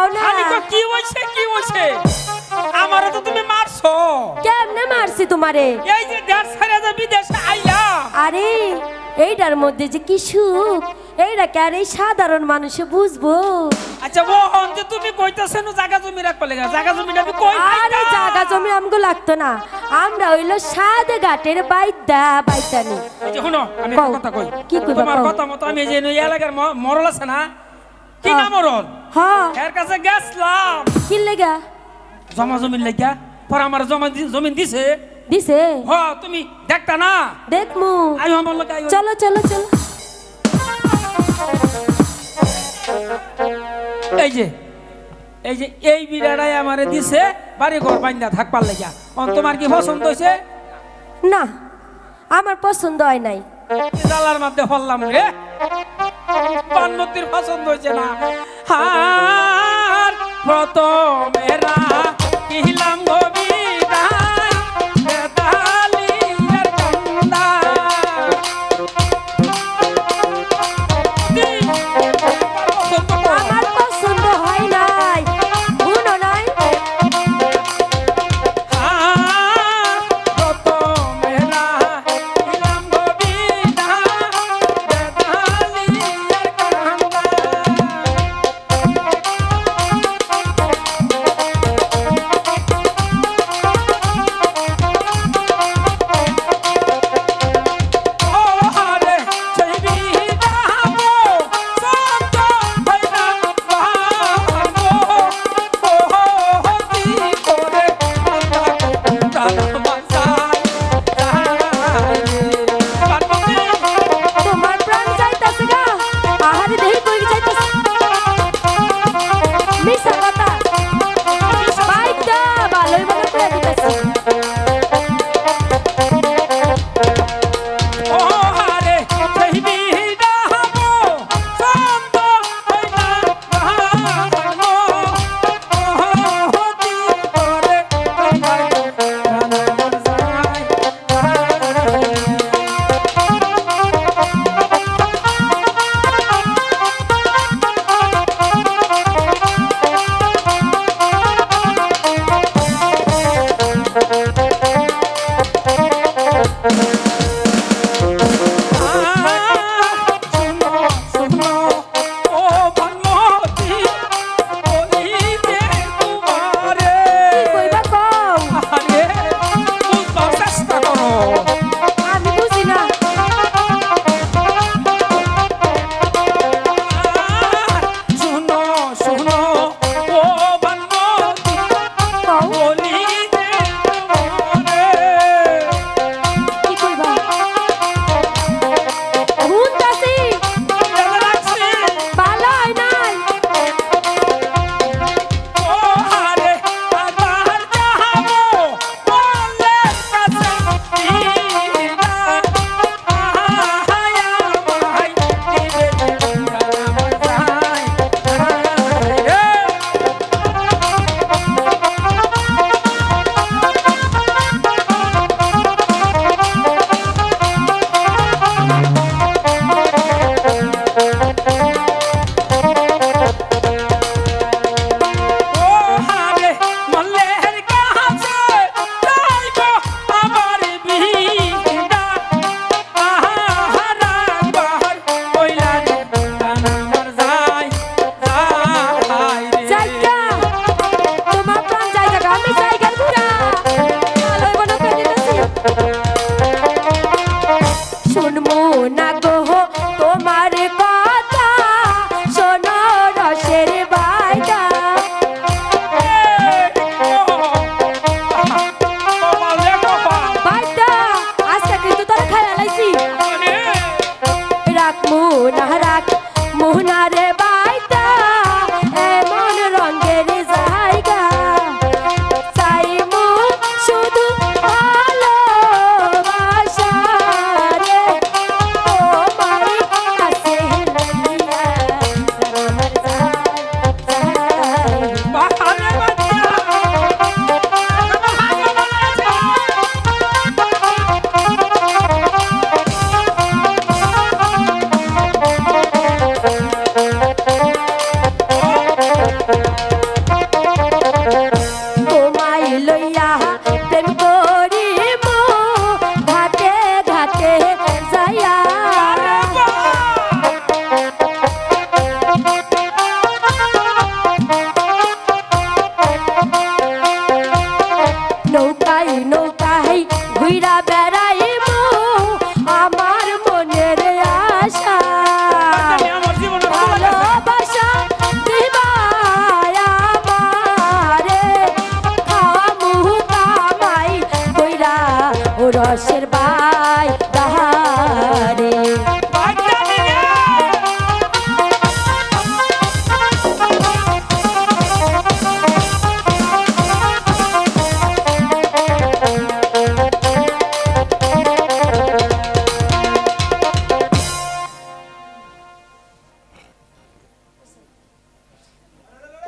কও না। আমি তো কি হইছে আমারে তো তুমি মারছো। কেমনে মারছি তোমারে? এই যে দেশ ছেড়ে যে বিদেশে আইলা। আরে এইটার মধ্যে যে কি সুখ, এইটা কি আর এই সাধারণ মানুষে বুঝবো? আচ্ছা মোহন যে তুমি কইতাছেন জায়গা জমি রাখবা লাগা, জায়গা জমিটা আমি কই আরে জায়গা জমি আমগো লাগতো না, আমরা হইলো সাদে ঘাটের বাইতানি। আচ্ছা শুনো আমি কও। একটা কথা কই। কি কইবা তোমার কও। কথা মতো আমি যে এই এলাকার মরল আছে না, কি হ্যাঁ। না মরল, হ্যাঁ এর কাছে গেছলাম কি লেগা? জমা জমিন লাগিয়া, পর আমার জমিন দিছে। দিছে? হ তুমি দেখতা না, দেখমু। আই আমার লোক আই। চলো চলো চলো। এই যে এই বিড়াটাই আমারে দিছে বাড়ি ঘর বাইন্দা থাকবার লাগিয়া। তোমার কি পছন্দ হয়েছে? না আমার পছন্দ হয় নাই। জালার মধ্যে হল্লাম রে, পান্নতির পছন্দ হয়েছে না। হার প্রথমেরা কিলাম গো